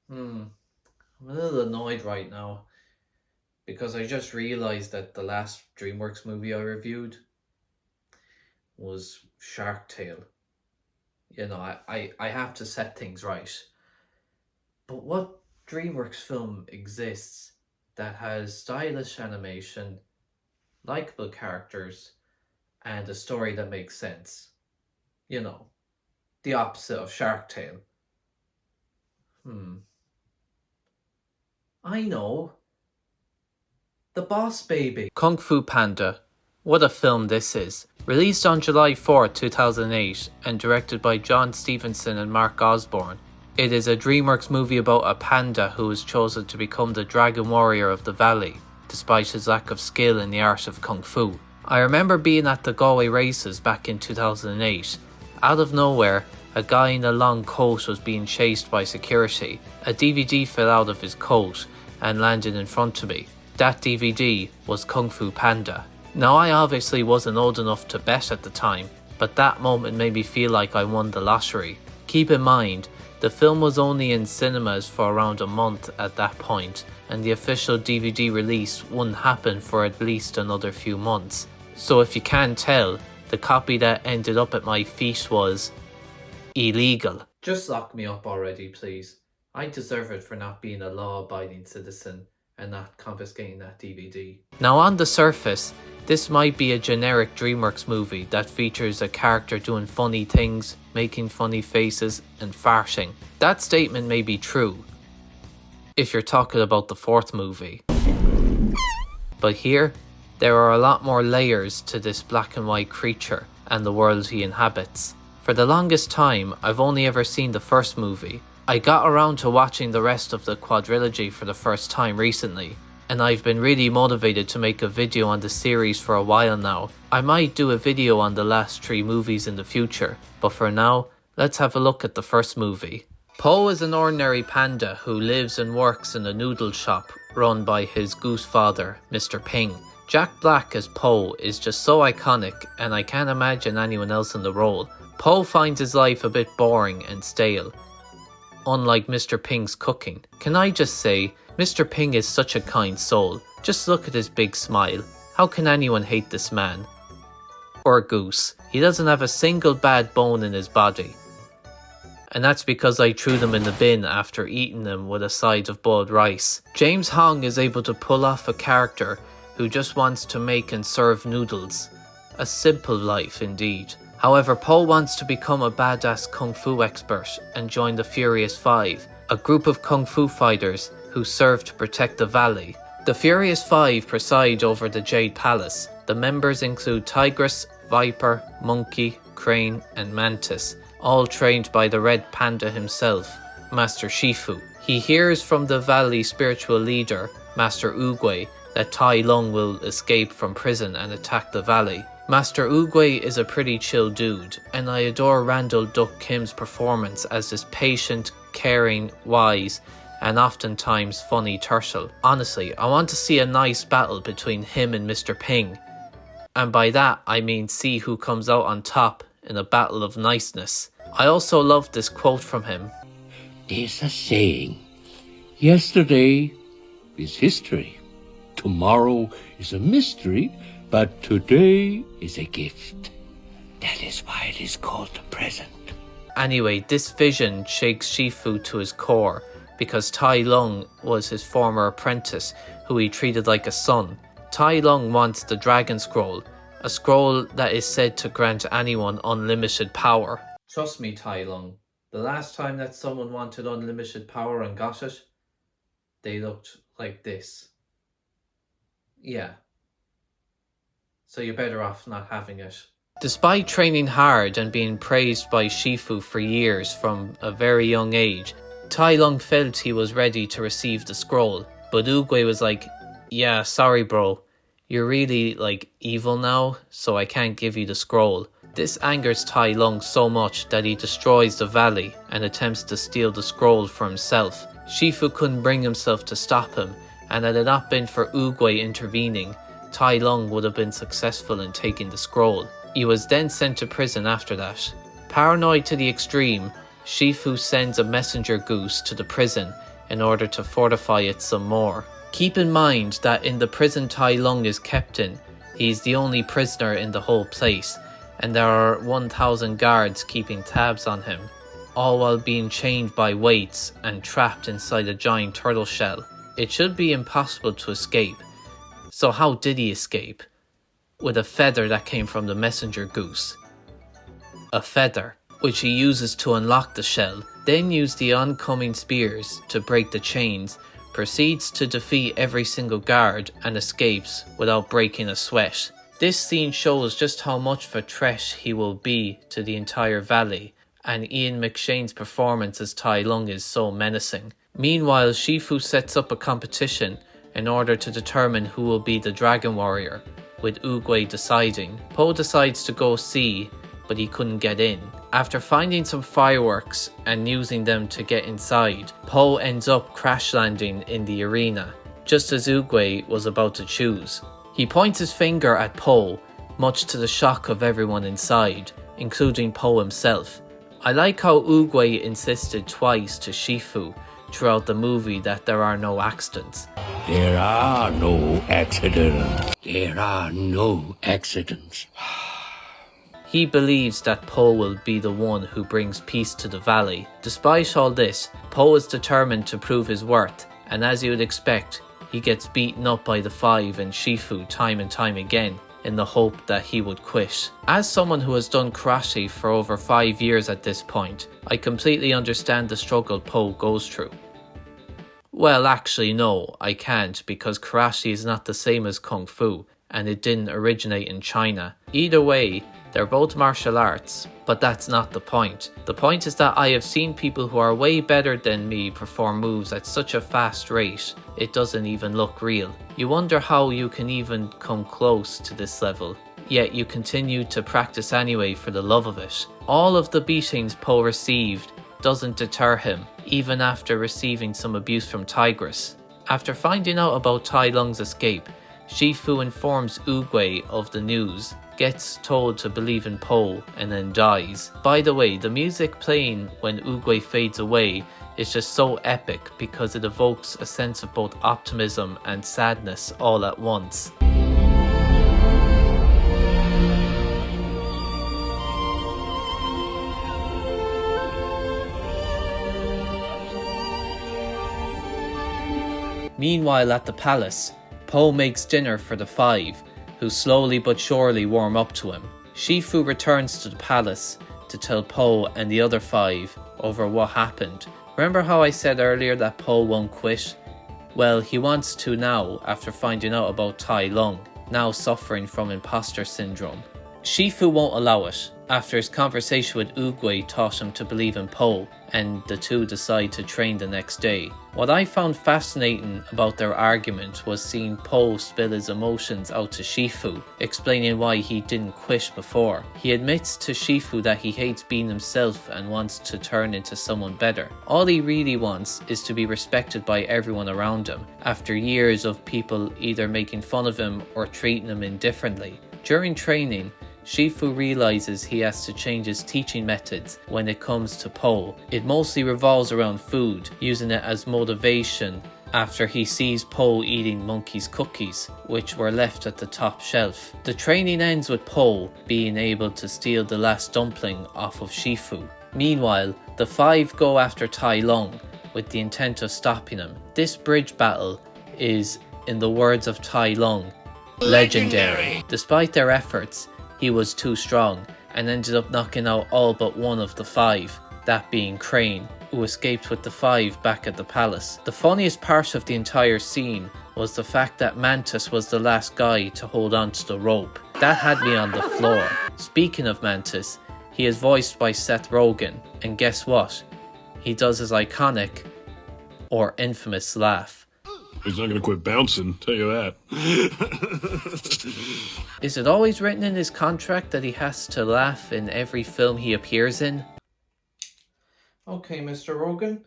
Hmm. I'm a little annoyed right now because I just realized that the last DreamWorks movie I reviewed was Shark Tale. I have to set things right. But what DreamWorks film exists that has stylish animation, likable characters, and a story that makes sense? You know, the opposite of Shark Tale. Hmm. I know. The Boss Baby. Kung Fu Panda. What a film this is. Released on July 4th, 2008, and directed by John Stevenson and Mark Osborne. It is a DreamWorks movie about a panda who is chosen to become the Dragon Warrior of the Valley, despite his lack of skill in the art of Kung Fu. I remember being at the Galway races back in 2008. Out of nowhere, a guy in a long coat was being chased by security. A DVD fell out of his coat and landed in front of me. That DVD was Kung Fu Panda. Now, I obviously wasn't old enough to bet at the time, but that moment made me feel like I won the lottery. Keep in mind, the film was only in cinemas for around a month at that point, and the official DVD release wouldn't happen for at least another few months. So if you can't tell, the copy that ended up at my feet was illegal. Just lock me up already, please. I deserve it for not being a law-abiding citizen and not confiscating that DVD. Now, on the surface, this might be a generic DreamWorks movie that features a character doing funny things, making funny faces, and farting. That statement may be true, if you're talking about the fourth movie. But here, there are a lot more layers to this black and white creature and the world he inhabits. For the longest time, I've only ever seen the first movie. I got around to watching the rest of the quadrilogy for the first time recently, and I've been really motivated to make a video on the series for a while now. I might do a video on the last three movies in the future, but for now, let's have a look at the first movie. Po is an ordinary panda who lives and works in a noodle shop run by his goose father, Mr. Ping. Jack Black as Po is just so iconic, and I can't imagine anyone else in the role. Po finds his life a bit boring and stale, unlike Mr. Ping's cooking. Can I just say, Mr. Ping is such a kind soul. Just look at his big smile. How can anyone hate this man? Or goose. He doesn't have a single bad bone in his body. And that's because I threw them in the bin after eating them with a side of boiled rice. James Hong is able to pull off a character who just wants to make and serve noodles. A simple life indeed. However, Po wants to become a badass kung fu expert and join the Furious Five, a group of kung fu fighters who serve to protect the valley. The Furious Five preside over the Jade Palace. The members include Tigress, Viper, Monkey, Crane, and Mantis, all trained by the Red Panda himself, Master Shifu. He hears from the valley spiritual leader, Master Oogway, that Tai Lung will escape from prison and attack the valley. Master Oogway is a pretty chill dude, and I adore Randall Duck Kim's performance as this patient, caring, wise, and oftentimes funny turtle. Honestly, I want to see a nice battle between him and Mr. Ping. And by that, I mean see who comes out on top in a battle of niceness. I also love this quote from him. There's a saying, yesterday is history, tomorrow is a mystery, but today is a gift. That is why it is called the present. Anyway, this vision shakes Shifu to his core because Tai Lung was his former apprentice who he treated like a son. Tai Lung wants the Dragon Scroll, a scroll that is said to grant anyone unlimited power. Trust me, Tai Lung, the last time that someone wanted unlimited power and got it, they looked like this. Yeah. So you're better off not having it. Despite training hard and being praised by Shifu for years from a very young age, Tai Lung felt he was ready to receive the scroll, but Oogway was like, yeah, sorry bro, you're really evil now, so I can't give you the scroll. This angers Tai Lung so much that he destroys the valley and attempts to steal the scroll for himself. Shifu couldn't bring himself to stop him, and had it not been for Oogway intervening, Tai Lung would have been successful in taking the scroll. He was then sent to prison after that. Paranoid to the extreme, Shifu sends a messenger goose to the prison in order to fortify it some more. Keep in mind that in the prison Tai Lung is kept in, he's the only prisoner in the whole place, and there are 1,000 guards keeping tabs on him, all while being chained by weights and trapped inside a giant turtle shell. It should be impossible to escape. So how did he escape? With a feather that came from the messenger goose. A feather, which he uses to unlock the shell, then use the oncoming spears to break the chains, proceeds to defeat every single guard and escapes without breaking a sweat. This scene shows just how much of a threat he will be to the entire valley, and Ian McShane's performance as Tai Lung is so menacing. Meanwhile, Shifu sets up a competition in order to determine who will be the Dragon Warrior, with Oogway deciding. Po decides to go see, but he couldn't get in. After finding some fireworks and using them to get inside, Po ends up crash landing in the arena, just as Oogway was about to choose. He points his finger at Po, much to the shock of everyone inside, including Po himself. I like how Oogway insisted twice to Shifu throughout the movie that there are no accidents. There are no accidents. There are no accidents. He believes that Po will be the one who brings peace to the valley. Despite all this, Po is determined to prove his worth, and as you would expect, he gets beaten up by the Five and Shifu time and time again, in the hope that he would quit. As someone who has done karate for over 5 years at this point, I completely understand the struggle Po goes through. Well, actually no, I can't, because karate is not the same as kung fu, and it didn't originate in China. Either way, they're both martial arts, but that's not the point. The point is that I have seen people who are way better than me perform moves at such a fast rate, it doesn't even look real. You wonder how you can even come close to this level, yet you continue to practice anyway for the love of it. All of the beatings Po received doesn't deter him, even after receiving some abuse from Tigress. After finding out about Tai Lung's escape, Shifu informs Oogway of the news, gets told to believe in Po, and then dies. By the way, the music playing when Oogway fades away is just so epic because it evokes a sense of both optimism and sadness all at once. Meanwhile at the palace, Po makes dinner for the Five, who slowly but surely warm up to him. Shifu returns to the palace to tell Po and the other Five over what happened. Remember how I said earlier that Po won't quit? Well, he wants to now after finding out about Tai Lung, now suffering from imposter syndrome. Shifu won't allow it, after his conversation with Oogway taught him to believe in Po, and the two decide to train the next day. What I found fascinating about their argument was seeing Po spill his emotions out to Shifu, explaining why he didn't quit before. He admits to Shifu that he hates being himself and wants to turn into someone better. All he really wants is to be respected by everyone around him, after years of people either making fun of him or treating him indifferently. During training, Shifu realizes he has to change his teaching methods when it comes to Po. It mostly revolves around food, using it as motivation after he sees Po eating Monkey's cookies, which were left at the top shelf. The training ends with Po being able to steal the last dumpling off of Shifu. Meanwhile, the Five go after Tai Lung with the intent of stopping him. This bridge battle is, in the words of Tai Lung, legendary. Despite their efforts, he was too strong and ended up knocking out all but one of the Five, that being Crane, who escaped with the Five back at the palace. The funniest part of the entire scene was the fact that Mantis was the last guy to hold on to the rope. That had me on the floor. Speaking of Mantis, he is voiced by Seth Rogen, and guess what? He does his iconic or infamous laugh. He's not going to quit bouncing, tell you that. Is it always written in his contract that he has to laugh in every film he appears in? Okay, Mr. Rogen,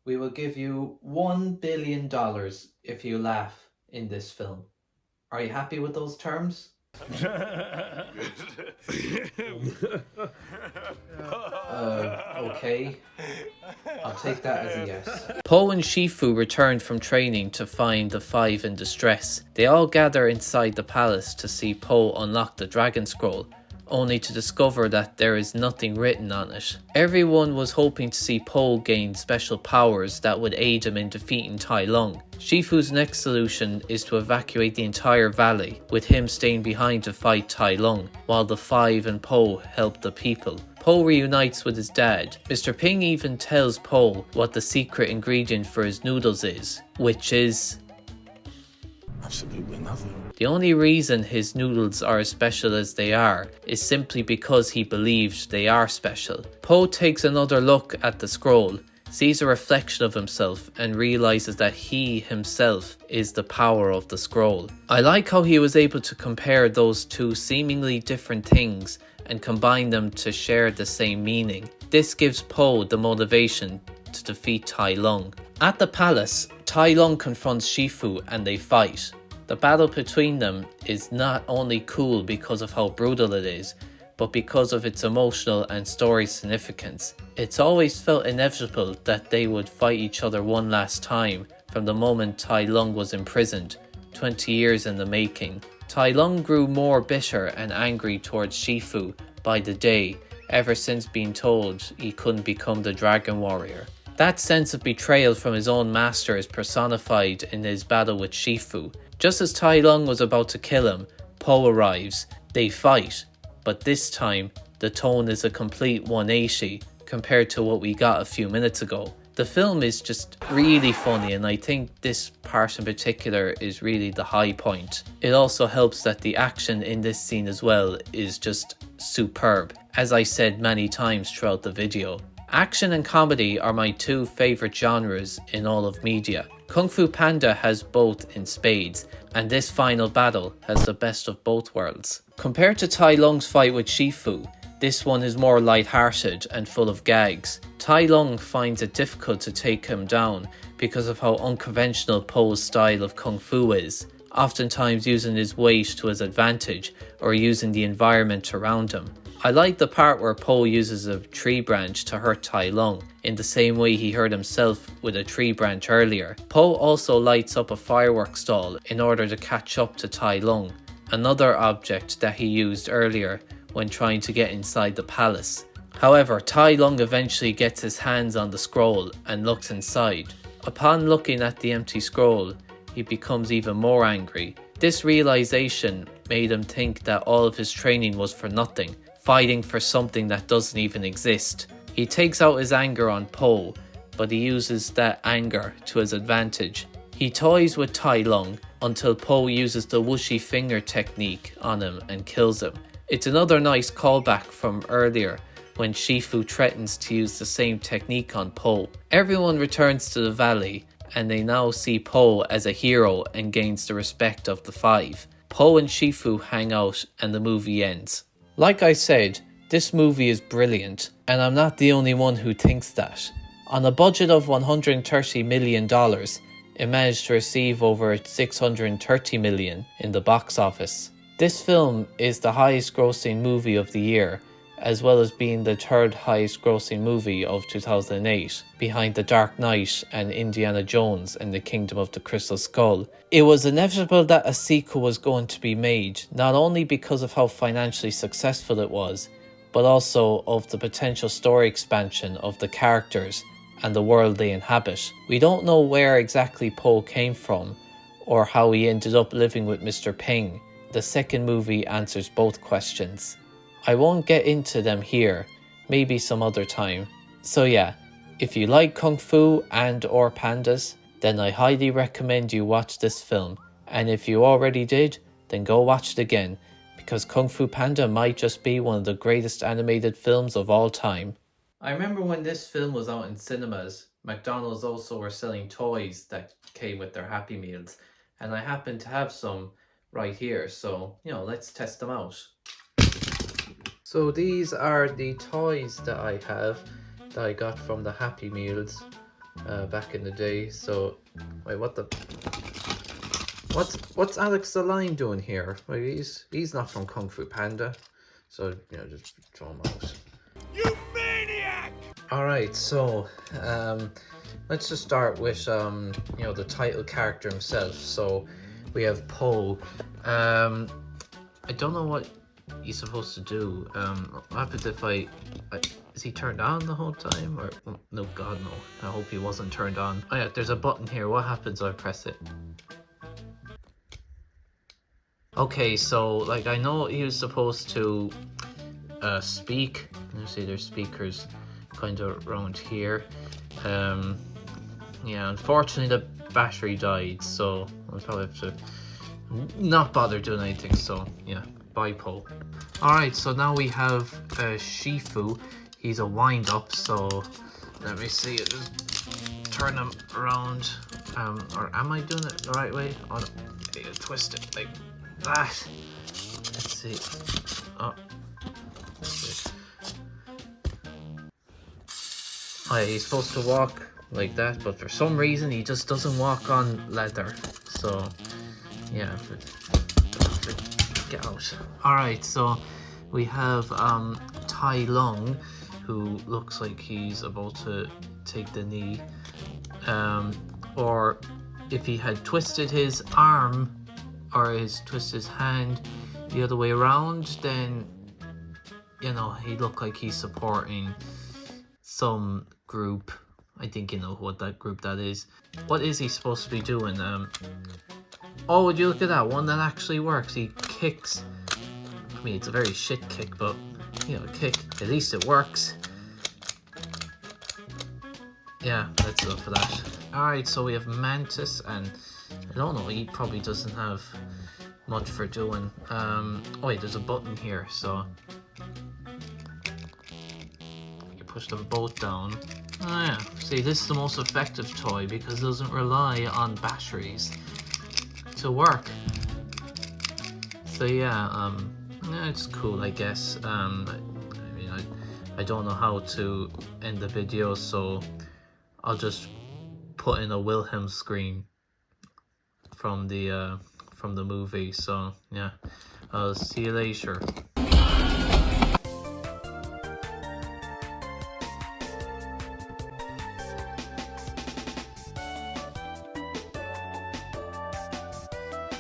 we will give you $1 billion if you laugh in this film. Are you happy with those terms? Okay. I'll take that as a yes. Po and Shifu returned from training to find the five in distress. They all gather inside the palace to see Po unlock the Dragon Scroll, only to discover that there is nothing written on it. Everyone was hoping to see Po gain special powers that would aid him in defeating Tai Lung. Shifu's next solution is to evacuate the entire valley, with him staying behind to fight Tai Lung, while the five and Po help the people. Po reunites with his dad. Mr. Ping even tells Po what the secret ingredient for his noodles is, which is Absolutely nothing. the only reason his noodles are as special as they are is simply because he believed they are special. Po takes another look at the scroll, sees a reflection of himself and realizes that he himself is the power of the scroll. I like how he was able to compare those two seemingly different things and combine them to share the same meaning. This gives Po the motivation to defeat Tai Lung. At the palace, Tai Lung confronts Shifu and they fight. The battle between them is not only cool because of how brutal it is, but because of its emotional and story significance. It's always felt inevitable that they would fight each other one last time from the moment Tai Lung was imprisoned, 20 years in the making. Tai Lung grew more bitter and angry towards Shifu by the day, ever since being told he couldn't become the Dragon Warrior. That sense of betrayal from his own master is personified in his battle with Shifu. Just as Tai Lung was about to kill him, Po arrives. They fight, but this time the tone is a complete 180 compared to what we got a few minutes ago. The film is just really funny, and I think this part in particular is really the high point. It also helps that the action in this scene as well is just superb, as I said many times throughout the video. Action and comedy are my two favourite genres in all of media. Kung Fu Panda has both in spades, and this final battle has the best of both worlds. Compared to Tai Lung's fight with Shifu, this one is more light-hearted and full of gags. Tai Lung finds it difficult to take him down because of how unconventional Po's style of Kung Fu is, oftentimes using his weight to his advantage or using the environment around him. I like the part where Po uses a tree branch to hurt Tai Lung, in the same way he hurt himself with a tree branch earlier. Po also lights up a fireworks stall in order to catch up to Tai Lung, another object that he used earlier when trying to get inside the palace. However, Tai Lung eventually gets his hands on the scroll and looks inside. Upon looking at the empty scroll, he becomes even more angry. This realization made him think that all of his training was for nothing, fighting for something that doesn't even exist. He takes out his anger on Po, but he uses that anger to his advantage. He toys with Tai Lung until Po uses the whooshy finger technique on him and kills him. It's another nice callback from earlier when Shifu threatens to use the same technique on Po. Everyone returns to the valley and they now see Po as a hero and gains the respect of the five. Po and Shifu hang out and the movie ends. Like I said, this movie is brilliant, and I'm not the only one who thinks that. On a budget of $130 million, it managed to receive over $630 million in the box office. This film is the highest grossing movie of the year, as well as being the third highest grossing movie of 2008, behind The Dark Knight and Indiana Jones and the Kingdom of the Crystal Skull. It was inevitable that a sequel was going to be made, not only because of how financially successful it was, but also of the potential story expansion of the characters and the world they inhabit. We don't know where exactly Po came from, or how he ended up living with Mr. Ping. The second movie answers both questions. I won't get into them here, maybe some other time. So yeah, if you like Kung Fu and or pandas, then I highly recommend you watch this film. And if you already did, then go watch it again, because Kung Fu Panda might just be one of the greatest animated films of all time. I remember when this film was out in cinemas, McDonald's also were selling toys that came with their Happy Meals, and I happened to have some right here, so let's test them out. So these are the toys that I have that I got from the Happy Meals back in the day. So wait, what the What's Alex the Lion doing here? Well, he's not from Kung Fu Panda, so you know, just throw him out. You maniac! All right, so let's just start with you know, the title character himself. So we have Po. I don't know what he's supposed to do. What happens if is he turned on the whole time, or no? God no! I hope he wasn't turned on. Oh yeah, there's a button here. What happens if I press it? Okay, so like I know he was supposed to speak. You see, there's speakers kind of around here. Yeah, unfortunately the battery died, so I'll probably have to not bother doing anything. So yeah, bye Po. Alright, so now we have Shifu. He's a wind-up, so let me see, just turn him around. Or am I doing it the right way? Oh no, I gotta twist it like that. Let's see. Oh, oh yeah, he's supposed to walk like that, but for some reason he just doesn't walk on leather. So yeah, get out. Alright, so we have Tai Lung, who looks like he's about to take the knee. Or if he had twisted his arm or twisted his hand the other way around, then you know, he look like he's supporting some group. I think you know what that group that is. What is he supposed to be doing? Oh, would you look at that one that actually works? He kicks. I mean, it's a very shit kick, but you know, kick. At least it works. Yeah, let's go for that. Alright, so we have Mantis, and I don't know, he probably doesn't have much for doing. Oh wait, there's a button here, so you push them both down. Oh yeah, see, this is the most effective toy because it doesn't rely on batteries to work. So yeah, yeah, it's cool, I guess. I mean, I don't know how to end the video, so I'll just put in a Wilhelm scream from the movie. So yeah, I'll see you later.